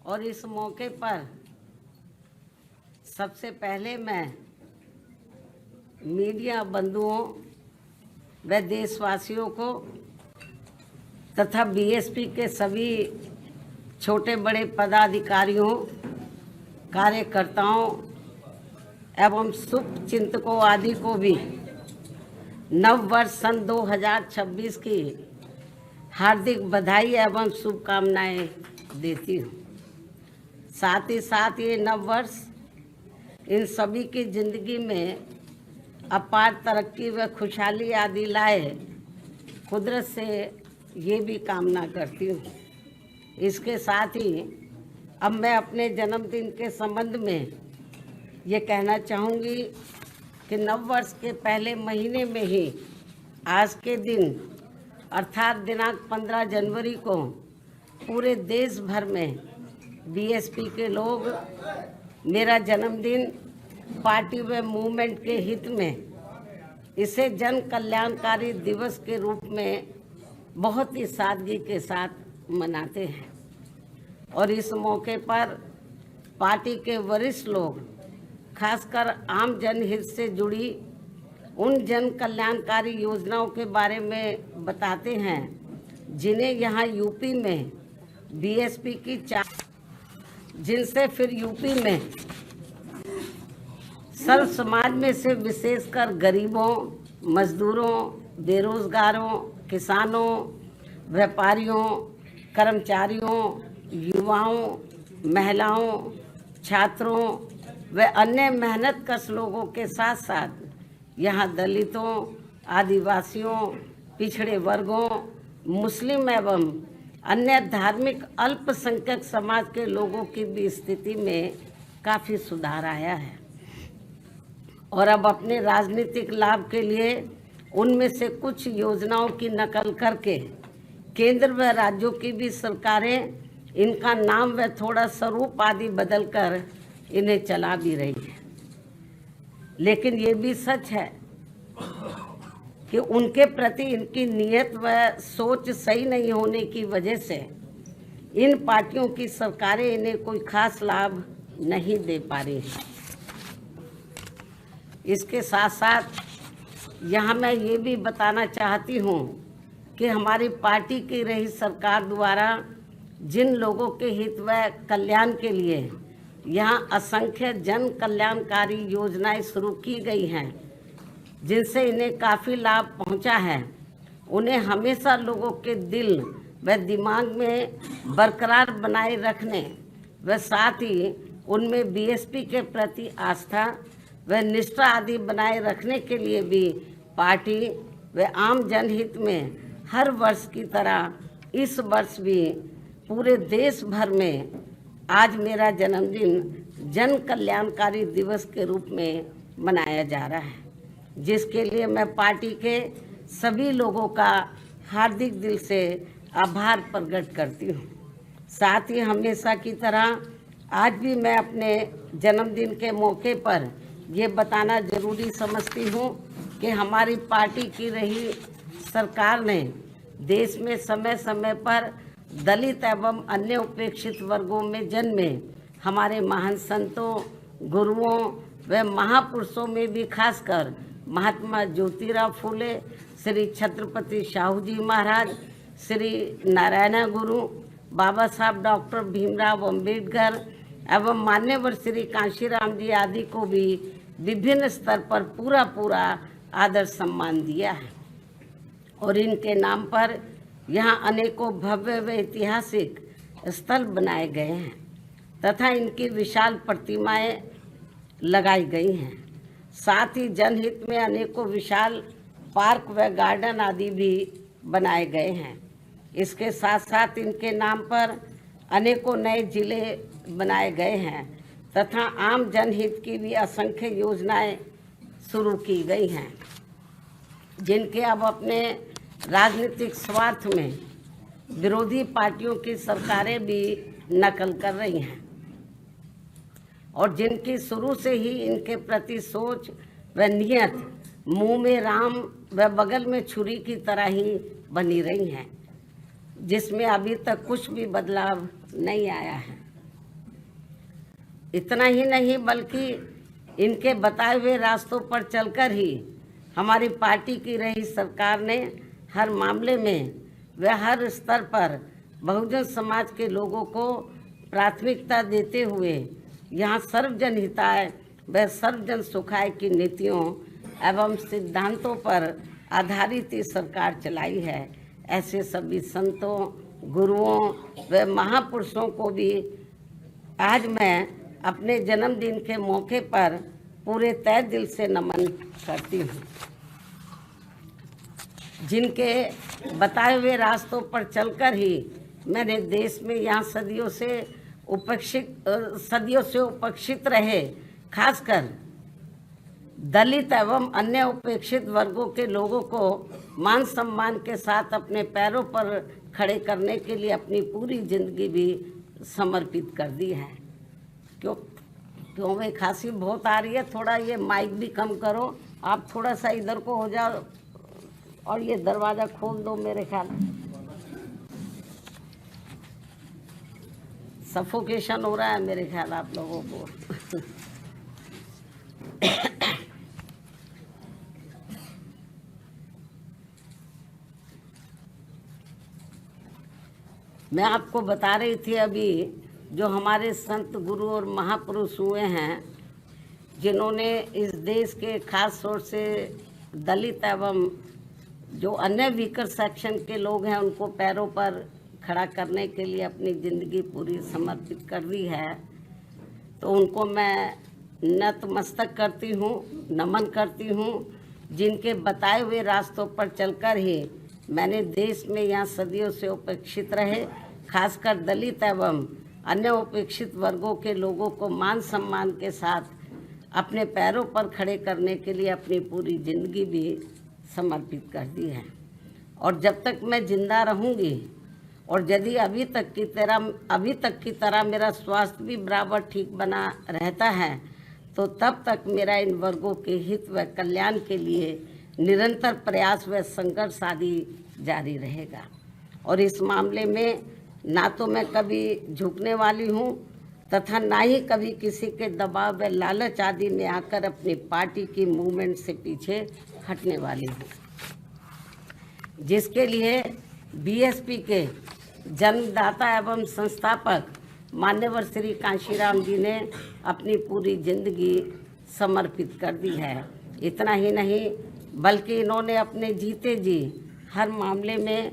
और इस मौके पर सबसे पहले मैं मीडिया बंधुओं व देशवासियों को तथा बीएसपी के सभी छोटे बड़े पदाधिकारियों, कार्यकर्ताओं एवं शुभ चिंतकों आदि को भी नव वर्ष सन 2026 की हार्दिक बधाई एवं शुभकामनाएं देती हूँ। साथ ही साथ ये नव वर्ष इन सभी की जिंदगी में अपार तरक्की व खुशहाली आदि लाए, कुदरत से ये भी कामना करती हूँ। इसके साथ ही अब मैं अपने जन्मदिन के संबंध में ये कहना चाहूँगी कि नव वर्ष के पहले महीने में ही आज के दिन अर्थात दिनांक 15 जनवरी को पूरे देश भर में बीएसपी के लोग मेरा जन्मदिन पार्टी व मूवमेंट के हित में इसे जन कल्याणकारी दिवस के रूप में बहुत ही सादगी के साथ मनाते हैं। और इस मौके पर पार्टी के वरिष्ठ लोग खासकर आम जनहित से जुड़ी उन जन कल्याणकारी योजनाओं के बारे में बताते हैं जिन्हें यहाँ यूपी में बीएसपी की जिनसे फिर यूपी में सर्व समाज में से विशेषकर गरीबों, मजदूरों, बेरोजगारों, किसानों, व्यापारियों, कर्मचारियों, युवाओं, महिलाओं, छात्रों व अन्य मेहनतकश लोगों के साथ साथ यहाँ दलितों, आदिवासियों, पिछड़े वर्गों, मुस्लिम एवं अन्य धार्मिक अल्पसंख्यक समाज के लोगों की भी स्थिति में काफ़ी सुधार आया है। और अब अपने राजनीतिक लाभ के लिए उनमें से कुछ योजनाओं की नकल करके केंद्र व राज्यों की भी सरकारें इनका नाम व थोड़ा स्वरूप आदि बदलकर इन्हें चला भी रही है। लेकिन ये भी सच है कि उनके प्रति इनकी नीयत व सोच सही नहीं होने की वजह से इन पार्टियों की सरकारें इन्हें कोई खास लाभ नहीं दे पा रही हैं। इसके साथ साथ यहाँ मैं ये भी बताना चाहती हूँ कि हमारी पार्टी की रही सरकार द्वारा जिन लोगों के हित व कल्याण के लिए यहाँ असंख्य जन कल्याणकारी योजनाएं शुरू की गई हैं, जिनसे इन्हें काफ़ी लाभ पहुंचा है, उन्हें हमेशा लोगों के दिल व दिमाग में बरकरार बनाए रखने व साथ ही उनमें बीएसपी के प्रति आस्था व निष्ठा आदि बनाए रखने के लिए भी पार्टी व आम जनहित में हर वर्ष की तरह इस वर्ष भी पूरे देश भर में आज मेरा जन्मदिन जन कल्याणकारी दिवस के रूप में मनाया जा रहा है, जिसके लिए मैं पार्टी के सभी लोगों का हार्दिक दिल से आभार प्रकट करती हूँ। साथ ही हमेशा की तरह आज भी मैं अपने जन्मदिन के मौके पर ये बताना ज़रूरी समझती हूँ कि हमारी पार्टी की रही सरकार ने देश में समय समय पर दलित एवं अन्य उपेक्षित वर्गों में जन्मे हमारे महान संतों, गुरुओं व महापुरुषों में भी खासकर महात्मा ज्योतिराव फूले, श्री छत्रपति शाहू जी महाराज, श्री नारायण गुरु, बाबा साहब डॉक्टर भीमराव अंबेडकर एवं मान्यवर श्री कांशीराम जी आदि को भी विभिन्न स्तर पर पूरा आदर सम्मान दिया है। और इनके नाम पर यहाँ अनेकों भव्य व ऐतिहासिक स्थल बनाए गए हैं तथा इनकी विशाल प्रतिमाएं लगाई गई हैं। साथ ही जनहित में अनेकों विशाल पार्क व गार्डन आदि भी बनाए गए हैं। इसके साथ साथ इनके नाम पर अनेकों नए जिले बनाए गए हैं तथा आम जनहित की भी असंख्य योजनाएं शुरू की गई हैं, जिनके अब अपने राजनीतिक स्वार्थ में विरोधी पार्टियों की सरकारें भी नकल कर रही हैं और जिनकी शुरू से ही इनके प्रति सोच व नियत मुंह में राम व बगल में छुरी की तरह ही बनी रही हैं, जिसमें अभी तक कुछ भी बदलाव नहीं आया है। इतना ही नहीं बल्कि इनके बताए हुए रास्तों पर चलकर ही हमारी पार्टी की रही सरकार ने हर मामले में व हर स्तर पर बहुजन समाज के लोगों को प्राथमिकता देते हुए यहाँ सर्वजन हिताय व सर्वजन सुखाय की नीतियों एवं सिद्धांतों पर आधारित ही सरकार चलाई है। ऐसे सभी संतों, गुरुओं व महापुरुषों को भी आज मैं अपने जन्मदिन के मौके पर पूरे तहे दिल से नमन करती हूँ, जिनके बताए हुए रास्तों पर चलकर ही मैंने देश में यहाँ सदियों से उपेक्षित रहे खासकर दलित एवं अन्य उपेक्षित वर्गों के लोगों को मान सम्मान के साथ अपने पैरों पर खड़े करने के लिए अपनी पूरी जिंदगी भी समर्पित कर दी है। क्यों में खांसी बहुत आ रही है, थोड़ा ये माइक भी कम करो, आप थोड़ा सा इधर को हो जाओ और ये दरवाज़ा खोल दो। मेरे ख्याल सफोकेशन हो रहा है मेरे ख्याल आप लोगों को। मैं आपको बता रही थी अभी जो हमारे संत गुरु और महापुरुष हुए हैं, जिन्होंने इस देश के खास तौर से दलित एवं जो अन्य वीकर सेक्शन के लोग हैं उनको पैरों पर खड़ा करने के लिए अपनी ज़िंदगी पूरी समर्पित कर दी है, तो उनको मैं नतमस्तक करती हूँ, नमन करती हूँ, जिनके बताए हुए रास्तों पर चलकर ही मैंने देश में यहाँ सदियों से उपेक्षित रहे खासकर दलित एवं अन्य उपेक्षित वर्गों के लोगों को मान सम्मान के साथ अपने पैरों पर खड़े करने के लिए अपनी पूरी ज़िंदगी भी समर्पित कर दी है। और जब तक मैं जिंदा रहूँगी और यदि अभी तक की तरह मेरा स्वास्थ्य भी बराबर ठीक बना रहता है, तो तब तक मेरा इन वर्गों के हित व कल्याण के लिए निरंतर प्रयास व संघर्ष आदि जारी रहेगा। और इस मामले में ना तो मैं कभी झुकने वाली हूँ तथा ना ही कभी किसी के दबाव व लालच आदि में आकर अपनी पार्टी की मूवमेंट से पीछे हटने वाली हूँ, जिसके लिए बीएसपी के जन्मदाता एवं संस्थापक मान्यवर श्री कांशीराम जी ने अपनी पूरी जिंदगी समर्पित कर दी है। इतना ही नहीं बल्कि इन्होंने अपने जीते जी हर मामले में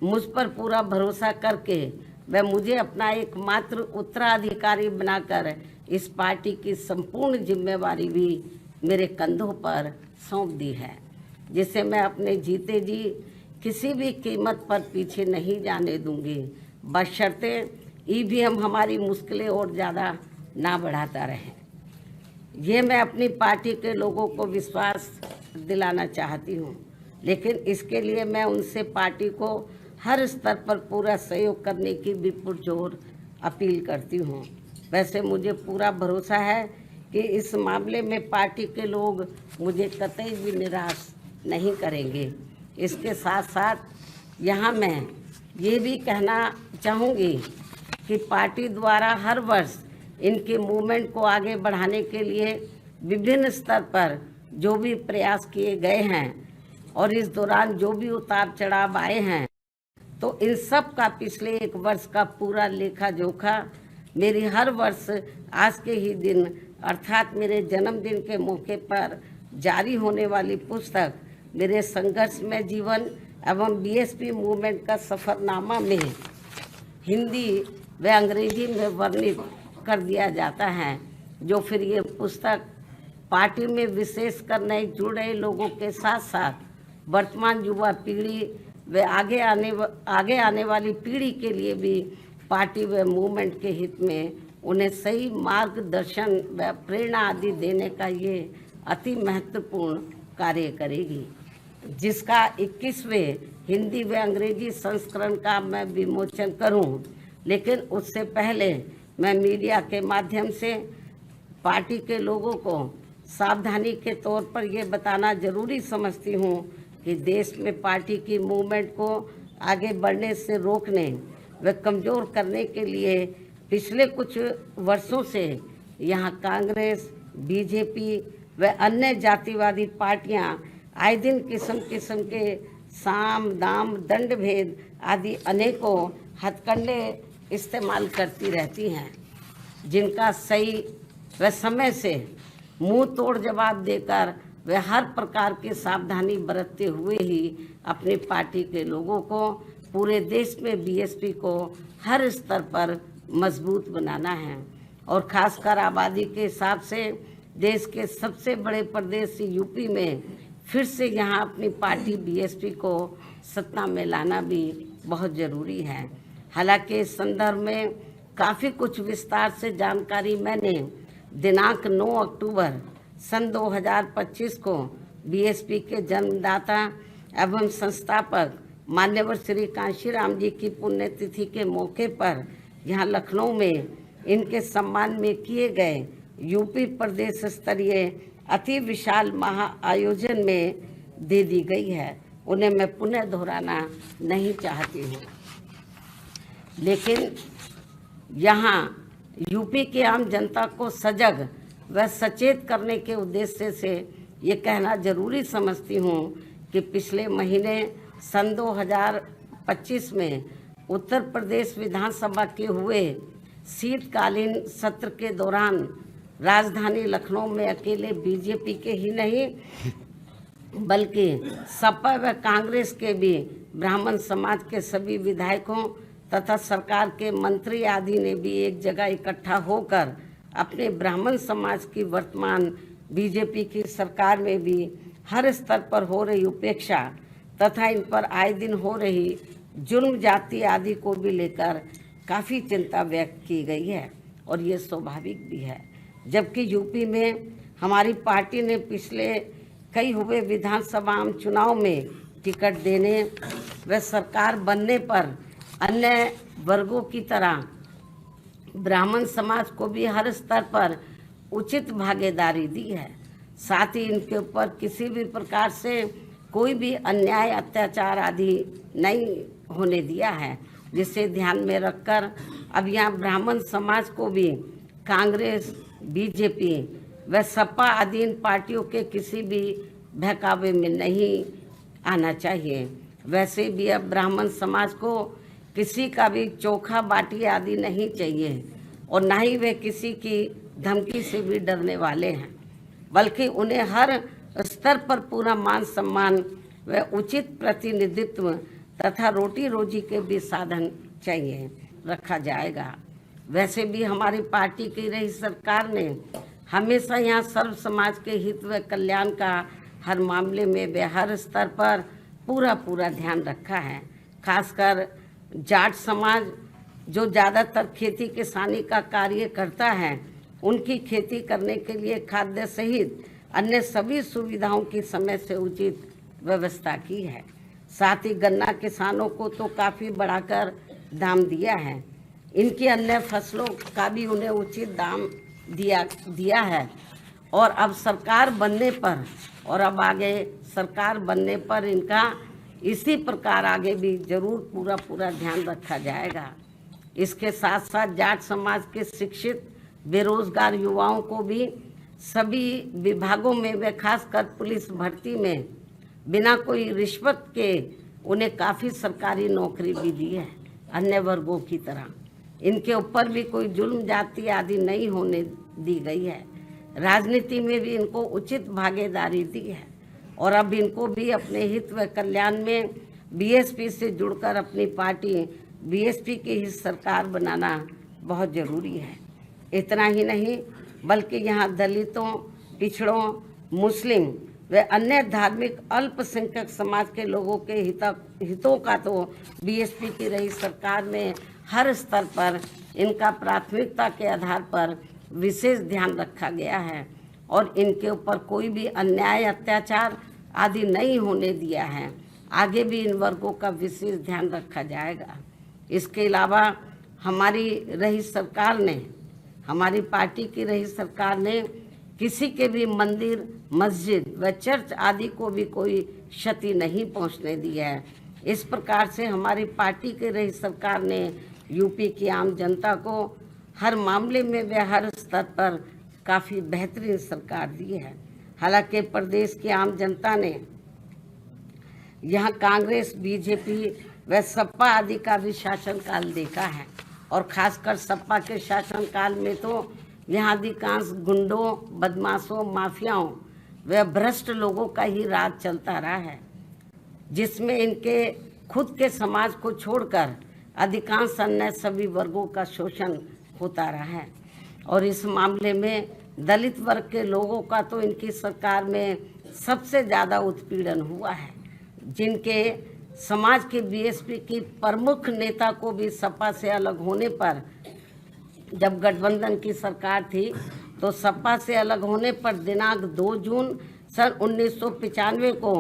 मुझ पर पूरा भरोसा करके व मुझे अपना एकमात्र उत्तराधिकारी बनाकर इस पार्टी की संपूर्ण जिम्मेवारी भी मेरे कंधों पर सौंप दी है, जिसे मैं अपने जीते जी किसी भी कीमत पर पीछे नहीं जाने दूंगी, बशर्ते ईवीएम हमारी मुश्किलें और ज़्यादा ना बढ़ाता रहे। ये मैं अपनी पार्टी के लोगों को विश्वास दिलाना चाहती हूँ, लेकिन इसके लिए मैं उनसे पार्टी को हर स्तर पर पूरा सहयोग करने की भी पुरजोर अपील करती हूँ। वैसे मुझे पूरा भरोसा है कि इस मामले में पार्टी के लोग मुझे कतई भी निराश नहीं करेंगे। इसके साथ साथ यहाँ मैं ये भी कहना चाहूँगी कि पार्टी द्वारा हर वर्ष इनके मूवमेंट को आगे बढ़ाने के लिए विभिन्न स्तर पर जो भी प्रयास किए गए हैं और इस दौरान जो भी उतार चढ़ाव आए हैं, तो इन सब का पिछले एक वर्ष का पूरा लेखा जोखा मेरी हर वर्ष आज के ही दिन अर्थात मेरे जन्मदिन के मौके पर जारी होने वाली पुस्तक मेरे संघर्षमय जीवन एवं बीएसपी मूवमेंट का सफ़रनामा में हिंदी व अंग्रेजी में वर्णित कर दिया जाता है, जो फिर ये पुस्तक पार्टी में विशेषकर नए जुड़े लोगों के साथ साथ वर्तमान युवा पीढ़ी व आगे आने वाली पीढ़ी के लिए भी पार्टी व मूवमेंट के हित में उन्हें सही मार्गदर्शन व प्रेरणा आदि देने का ये अति महत्वपूर्ण कार्य करेगी, जिसका 21वें हिंदी व अंग्रेजी संस्करण का मैं विमोचन करूं। लेकिन उससे पहले मैं मीडिया के माध्यम से पार्टी के लोगों को सावधानी के तौर पर ये बताना जरूरी समझती हूँ कि देश में पार्टी की मूवमेंट को आगे बढ़ने से रोकने व कमज़ोर करने के लिए पिछले कुछ वर्षों से यहाँ कांग्रेस, बीजेपी व अन्य जातिवादी पार्टियां आए दिन किस्म किस्म के साम दाम दंड भेद आदि अनेकों हथकंडे इस्तेमाल करती रहती हैं, जिनका सही व समय से मुंह तोड़ जवाब देकर वे हर प्रकार की सावधानी बरतते हुए ही अपनी पार्टी के लोगों को पूरे देश में बीएसपी को हर स्तर पर मजबूत बनाना है और खासकर आबादी के हिसाब से देश के सबसे बड़े प्रदेश यूपी में फिर से यहाँ अपनी पार्टी बीएसपी को सत्ता में लाना भी बहुत ज़रूरी है। हालांकि इस संदर्भ में काफ़ी कुछ विस्तार से जानकारी मैंने दिनांक 9 अक्टूबर सन 2025 को बीएसपी के जन्मदाता एवं संस्थापक मान्यवर श्री कांशीराम जी की पुण्यतिथि के मौके पर यहाँ लखनऊ में इनके सम्मान में किए गए यूपी प्रदेश स्तरीय अति विशाल महाआयोजन में दे दी गई है। उन्हें मैं पुनः दोहराना नहीं चाहती हूँ, लेकिन यहाँ यूपी की आम जनता को सजग व सचेत करने के उद्देश्य से ये कहना जरूरी समझती हूँ कि पिछले महीने सन 2025 में उत्तर प्रदेश विधानसभा के हुए शीतकालीन सत्र के दौरान राजधानी लखनऊ में अकेले बीजेपी के ही नहीं बल्कि सपा व कांग्रेस के भी ब्राह्मण समाज के सभी विधायकों तथा सरकार के मंत्री आदि ने भी एक जगह इकट्ठा होकर अपने ब्राह्मण समाज की वर्तमान बीजेपी की सरकार में भी हर स्तर पर हो रही उपेक्षा तथा इन पर आए दिन हो रही जुल्म जाति आदि को भी लेकर काफ़ी चिंता व्यक्त की गई है और ये स्वाभाविक भी है। जबकि यूपी में हमारी पार्टी ने पिछले कई हुए विधानसभा चुनाव में टिकट देने व सरकार बनने पर अन्य वर्गों की तरह ब्राह्मण समाज को भी हर स्तर पर उचित भागीदारी दी है। साथ ही इनके ऊपर किसी भी प्रकार से कोई भी अन्याय अत्याचार आदि नहीं होने दिया है, जिसे ध्यान में रखकर अब यहाँ ब्राह्मण समाज को भी कांग्रेस, बीजेपी व सपा आदि इन पार्टियों के किसी भी बहकावे में नहीं आना चाहिए। वैसे भी अब ब्राह्मण समाज को किसी का भी चोखा बाटी आदि नहीं चाहिए और न ही वे किसी की धमकी से भी डरने वाले हैं, बल्कि उन्हें हर स्तर पर पूरा मान सम्मान व उचित प्रतिनिधित्व तथा रोटी रोजी के भी साधन चाहिए रखा जाएगा। वैसे भी हमारी पार्टी की रही सरकार ने हमेशा यहाँ सर्व समाज के हित व कल्याण का हर मामले में वे हर स्तर पर पूरा ध्यान रखा है। खासकर जाट समाज जो ज़्यादातर खेती किसानी का कार्य करता है, उनकी खेती करने के लिए खाद्य सहित अन्य सभी सुविधाओं की समय से उचित व्यवस्था की है। साथ ही गन्ना किसानों को तो काफ़ी बढ़ाकर दाम दिया है। इनकी अन्य फसलों का भी उन्हें उचित दाम दिया है और अब सरकार बनने पर और अब आगे सरकार बनने पर इनका इसी प्रकार आगे भी जरूर पूरा ध्यान रखा जाएगा। इसके साथ साथ जाट समाज के शिक्षित बेरोजगार युवाओं को भी सभी विभागों में व खासकर पुलिस भर्ती में बिना कोई रिश्वत के उन्हें काफ़ी सरकारी नौकरी भी दी है। अन्य वर्गों की तरह इनके ऊपर भी कोई जुल्म जाति आदि नहीं होने दी गई है। राजनीति में भी इनको उचित भागीदारी दी है और अब इनको भी अपने हित व कल्याण में बीएसपी से जुड़कर अपनी पार्टी बीएसपी की ही सरकार बनाना बहुत ज़रूरी है। इतना ही नहीं बल्कि यहाँ दलितों, पिछड़ों, मुस्लिम व अन्य धार्मिक अल्पसंख्यक समाज के लोगों के हितों का तो बीएसपी की रही सरकार में हर स्तर पर इनका प्राथमिकता के आधार पर विशेष ध्यान रखा गया है और इनके ऊपर कोई भी अन्याय अत्याचार आदि नहीं होने दिया है। आगे भी इन वर्गों का विशेष ध्यान रखा जाएगा। इसके अलावा हमारी पार्टी की रही सरकार ने किसी के भी मंदिर, मस्जिद व चर्च आदि को भी कोई क्षति नहीं पहुंचने दी है। इस प्रकार से हमारी पार्टी की रही सरकार ने यूपी की आम जनता को हर मामले में वे हर स्तर पर काफ़ी बेहतरीन सरकार दी है। हालांकि प्रदेश की आम जनता ने यहाँ कांग्रेस, बीजेपी व सपा आदि का भी शासनकाल देखा है और खासकर सपा के शासनकाल में तो यहाँ अधिकांश गुंडों, बदमाशों, माफियाओं व भ्रष्ट लोगों का ही राज चलता रहा है, जिसमें इनके खुद के समाज को छोड़कर अधिकांश अन्य सभी वर्गों का शोषण होता रहा है। और इस मामले में दलित वर्ग के लोगों का तो इनकी सरकार में सबसे ज़्यादा उत्पीड़न हुआ है, जिनके समाज के बीएसपी की प्रमुख नेता को भी सपा से अलग होने पर, जब गठबंधन की सरकार थी तो सपा से अलग होने पर दिनांक 2 जून सन 1995 को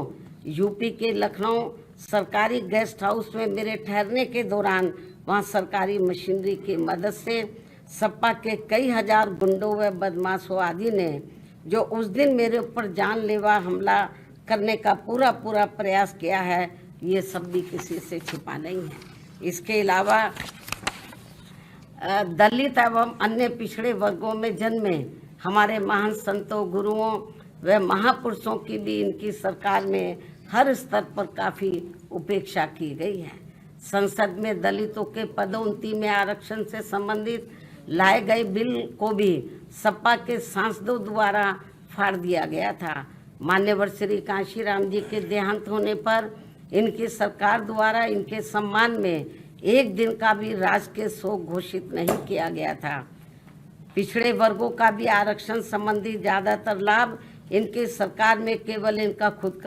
यूपी के लखनऊ सरकारी गेस्ट हाउस में मेरे ठहरने के दौरान वहां सरकारी मशीनरी की मदद से सपा के कई हजार गुंडों व बदमाशों आदि ने जो उस दिन मेरे ऊपर जानलेवा हमला करने का पूरा प्रयास किया है, ये सब भी किसी से छिपा नहीं है। इसके अलावा दलित एवं अन्य पिछड़े वर्गों में जन्मे हमारे महान संतों, गुरुओं व महापुरुषों की भी इनकी सरकार में हर स्तर पर काफ़ी उपेक्षा की गई है। संसद में दलितों के पदोन्नति में आरक्षण से संबंधित लाए गए बिल को भी सपा के सांसदों द्वारा फाड़ दिया गया था। मान्यवर श्री कांशीराम जी के देहांत होने पर इनकी सरकार द्वारा इनके सम्मान में एक दिन का भी राजकीय शोक घोषित नहीं किया गया था। पिछड़े वर्गों का भी आरक्षण संबंधी ज़्यादातर लाभ इनकी सरकार में केवल इनका खुद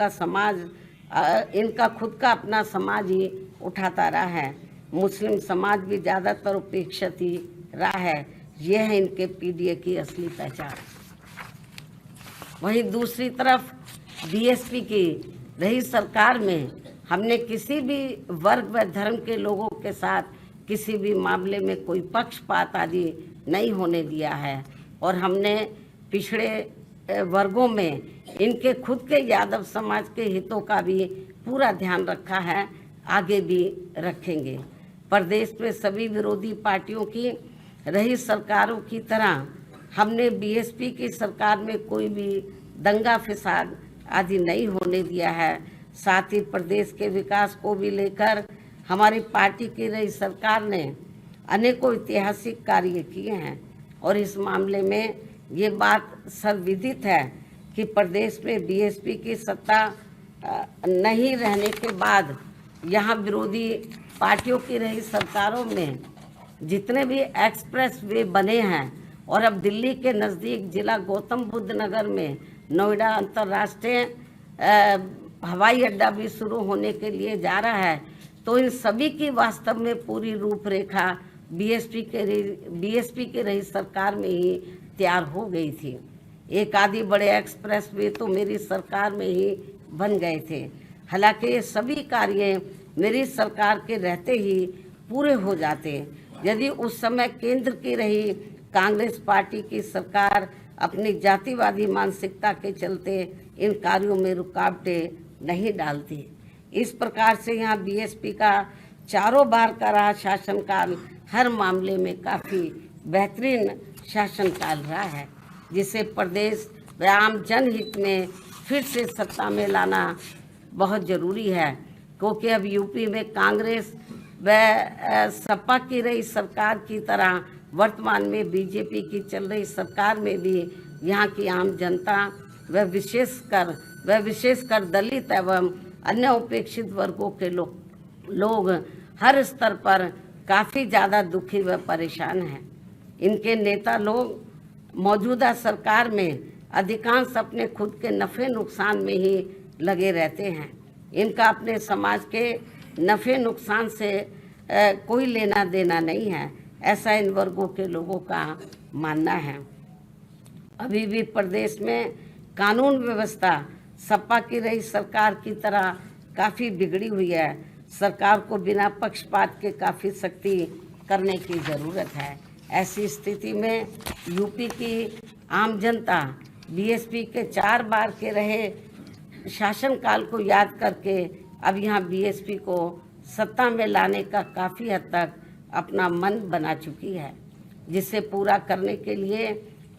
का अपना समाज ही उठाता रहा है। मुस्लिम समाज भी ज़्यादातर उपेक्षित ही रहा है। यह है इनके पीडीए की असली पहचान। वहीं दूसरी तरफ बीएसपी की रही सरकार में हमने किसी भी वर्ग व धर्म के लोगों के साथ किसी भी मामले में कोई पक्षपात आदि नहीं होने दिया है और हमने पिछड़े वर्गों में इनके खुद के यादव समाज के हितों का भी पूरा ध्यान रखा है, आगे भी रखेंगे। प्रदेश में सभी विरोधी पार्टियों की रही सरकारों की तरह हमने बीएसपी की सरकार में कोई भी दंगा फसाद आदि नहीं होने दिया है। साथ ही प्रदेश के विकास को भी लेकर हमारी पार्टी की रही सरकार ने अनेकों ऐतिहासिक कार्य किए हैं और इस मामले में ये बात सर्वविदित है कि प्रदेश में बीएसपी की सत्ता नहीं रहने के बाद यहाँ विरोधी पार्टियों की रही सरकारों में जितने भी एक्सप्रेस वे बने हैं और अब दिल्ली के नज़दीक जिला गौतम बुद्ध नगर में नोएडा अंतर्राष्ट्रीय हवाई अड्डा भी शुरू होने के लिए जा रहा है, तो इन सभी की वास्तव में पूरी रूपरेखा बीएसपी के रही सरकार में ही तैयार हो गई थी। एक आदि बड़े एक्सप्रेस वे तो मेरी सरकार में ही बन गए थे। हालांकि ये सभी कार्य मेरी सरकार के रहते ही पूरे हो जाते यदि उस समय केंद्र की रही कांग्रेस पार्टी की सरकार अपनी जातिवादी मानसिकता के चलते इन कार्यों में रुकावटें नहीं डालती। इस प्रकार से यहाँ बीएसपी का चारों बार का रहा शासनकाल हर मामले में काफ़ी बेहतरीन शासनकाल रहा है, जिसे प्रदेश व आम जनहित में फिर से सत्ता में लाना बहुत ज़रूरी है, क्योंकि अब यूपी में कांग्रेस व सपा की रही सरकार की तरह वर्तमान में बीजेपी की चल रही सरकार में भी यहाँ की आम जनता व विशेषकर दलित एवं अन्य उपेक्षित वर्गों के लोग हर स्तर पर काफ़ी ज़्यादा दुखी व परेशान हैं। इनके नेता लोग मौजूदा सरकार में अधिकांश अपने खुद के नफ़े नुकसान में ही लगे रहते हैं। इनका अपने समाज के नफ़े नुकसान से कोई लेना देना नहीं है, ऐसा इन वर्गों के लोगों का मानना है। अभी भी प्रदेश में कानून व्यवस्था सपा की रही सरकार की तरह काफ़ी बिगड़ी हुई है। सरकार को बिना पक्षपात के काफ़ी सख्ती करने की ज़रूरत है। ऐसी स्थिति में यूपी की आम जनता बीएसपी के 4 बार के रहे शासनकाल को याद करके अब यहाँ बीएसपी को सत्ता में लाने का काफ़ी हद तक अपना मन बना चुकी है। जिसे पूरा करने के लिए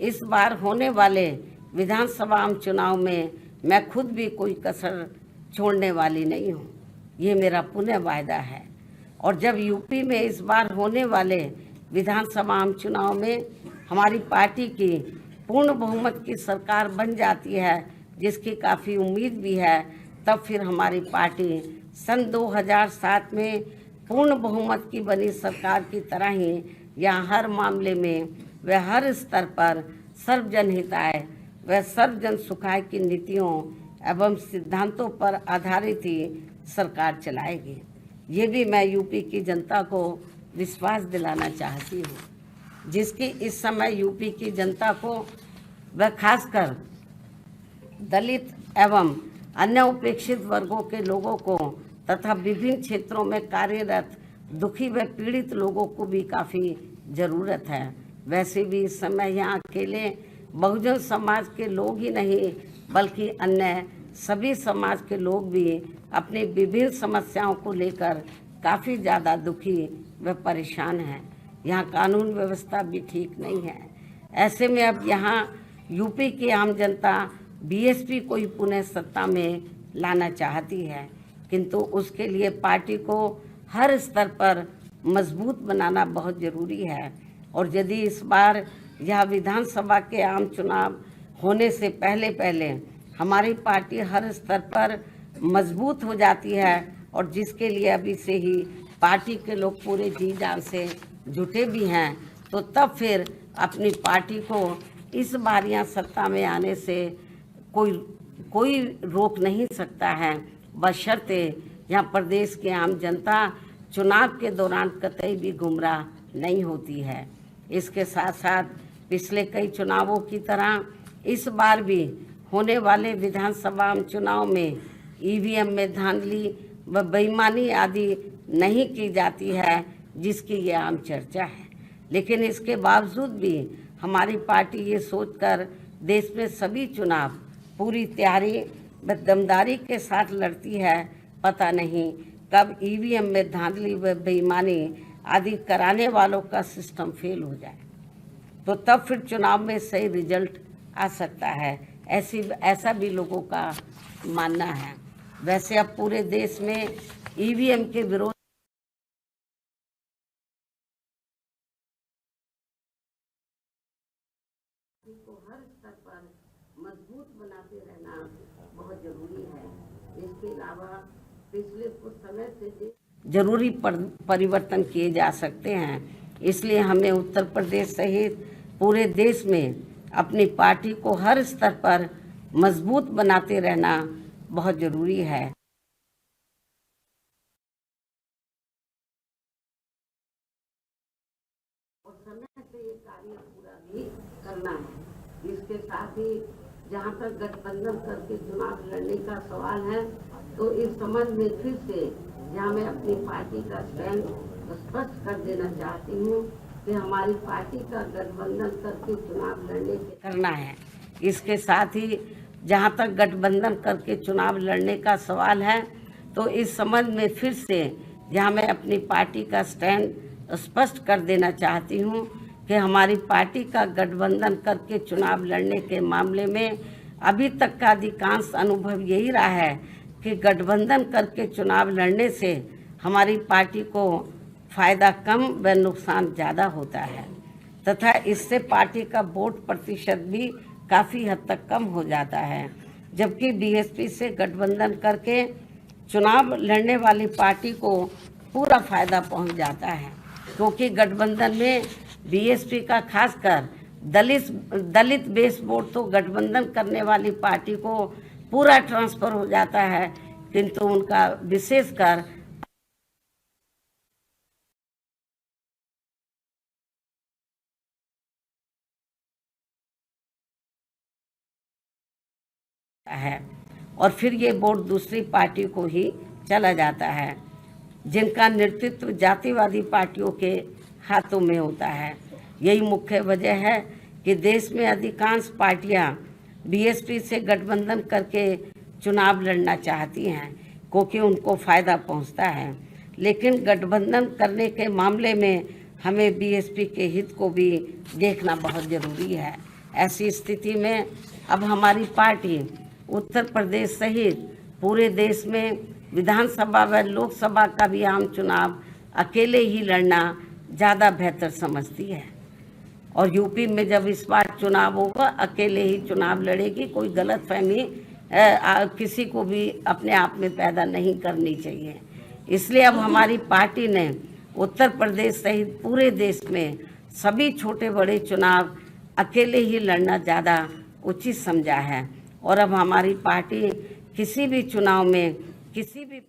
इस बार होने वाले विधानसभा चुनाव में मैं खुद भी कोई कसर छोड़ने वाली नहीं हूँ। ये मेरा पुनः वायदा है। और जब यूपी में इस बार होने वाले विधानसभा चुनाव में हमारी पार्टी की पूर्ण बहुमत की सरकार बन जाती है, जिसकी काफ़ी उम्मीद भी है, तब फिर हमारी पार्टी सन 2007 में पूर्ण बहुमत की बनी सरकार की तरह ही यहाँ हर मामले में व हर स्तर पर सर्वजन हिताय व सर्वजन सुखाय की नीतियों एवं सिद्धांतों पर आधारित ही सरकार चलाएगी। ये भी मैं यूपी की जनता को विश्वास दिलाना चाहती हूँ, जिसकी इस समय यूपी की जनता को व खासकर दलित एवं अन्य उपेक्षित वर्गों के लोगों को तथा विभिन्न क्षेत्रों में कार्यरत दुखी व पीड़ित लोगों को भी काफ़ी ज़रूरत है। वैसे भी इस समय यहाँ अकेले बहुजन समाज के लोग ही नहीं बल्कि अन्य सभी समाज के लोग भी अपनी विभिन्न समस्याओं को लेकर काफ़ी ज़्यादा दुखी व परेशान हैं। यहाँ कानून व्यवस्था भी ठीक नहीं है। ऐसे में अब यहाँ यूपी की आम जनता बीएसपी को ही पुनः सत्ता में लाना चाहती है, किंतु उसके लिए पार्टी को हर स्तर पर मजबूत बनाना बहुत ज़रूरी है। और यदि इस बार यह विधानसभा के आम चुनाव होने से पहले हमारी पार्टी हर स्तर पर मजबूत हो जाती है और जिसके लिए अभी से ही पार्टी के लोग पूरे जी जान से जुटे भी हैं, तो तब फिर अपनी पार्टी को इस बार यहाँ सत्ता में आने से कोई रोक नहीं सकता है, बशर्ते यहाँ प्रदेश की आम जनता चुनाव के दौरान कतई भी गुमराह नहीं होती है। इसके साथ साथ पिछले कई चुनावों की तरह इस बार भी होने वाले विधानसभा चुनाव में ईवीएम में धांधली व बेईमानी आदि नहीं की जाती है, जिसकी ये आम चर्चा है। लेकिन इसके बावजूद भी हमारी पार्टी ये सोचकर देश में सभी चुनाव पूरी तैयारी व दमदारी के साथ लड़ती है, पता नहीं कब ईवीएम में धांधली व बेईमानी आदि कराने वालों का सिस्टम फेल हो जाए, तो तब फिर चुनाव में सही रिजल्ट आ सकता है। ऐसा भी लोगों का मानना है। वैसे अब पूरे देश में ईवीएम के विरोध को हर स्तर पर मजबूत बनाते रहना बहुत जरूरी है। इसके अलावा पिछले कुछ समय से जरूरी परिवर्तन किए जा सकते हैं, इसलिए हमें उत्तर प्रदेश सहित पूरे देश में अपनी पार्टी को हर स्तर पर मजबूत बनाते रहना बहुत जरूरी है। और समय से ये कार्य पूरा भी करना है। इसके साथ ही जहाँ तक गठबंधन करके चुनाव लड़ने का सवाल है, तो इस संबंध में फिर से यहाँ मैं अपनी पार्टी का स्टैंड स्पष्ट कर देना चाहती हूँ कि हमारी पार्टी का गठबंधन करके चुनाव लड़ने के करना है। इसके साथ ही जहाँ तक गठबंधन करके चुनाव लड़ने का सवाल है, तो इस संबंध में फिर से यहाँ मैं अपनी पार्टी का स्टैंड स्पष्ट कर देना चाहती हूँ कि हमारी पार्टी का गठबंधन करके चुनाव लड़ने के मामले में अभी तक का अधिकांश अनुभव यही रहा है कि गठबंधन करके चुनाव लड़ने से हमारी पार्टी को फायदा कम व नुकसान ज़्यादा होता है तथा इससे पार्टी का वोट प्रतिशत भी काफ़ी हद तक कम हो जाता है, जबकि बीएसपी से गठबंधन करके चुनाव लड़ने वाली पार्टी को पूरा फायदा पहुंच जाता है, क्योंकि गठबंधन में बीएसपी का खासकर दलित बेस वोट तो गठबंधन करने वाली पार्टी को पूरा ट्रांसफर हो जाता है, किंतु उनका विशेषकर है और फिर ये वोट दूसरी पार्टी को ही चला जाता है, जिनका नेतृत्व जातिवादी पार्टियों के हाथों में होता है। यही मुख्य वजह है कि देश में अधिकांश पार्टियां बीएसपी से गठबंधन करके चुनाव लड़ना चाहती हैं, क्योंकि उनको फ़ायदा पहुंचता है। लेकिन गठबंधन करने के मामले में हमें बीएसपी के हित को भी देखना बहुत ज़रूरी है। ऐसी स्थिति में अब हमारी पार्टी उत्तर प्रदेश सहित पूरे देश में विधानसभा व लोकसभा का भी आम चुनाव अकेले ही लड़ना ज़्यादा बेहतर समझती है। और यूपी में जब इस बार चुनाव होगा अकेले ही चुनाव लड़ेगी। कोई गलतफहमी किसी को भी अपने आप में पैदा नहीं करनी चाहिए। इसलिए अब हमारी पार्टी ने उत्तर प्रदेश सहित पूरे देश में सभी छोटे बड़े चुनाव अकेले ही लड़ना ज़्यादा उचित समझा है। और अब हमारी पार्टी किसी भी चुनाव में किसी भी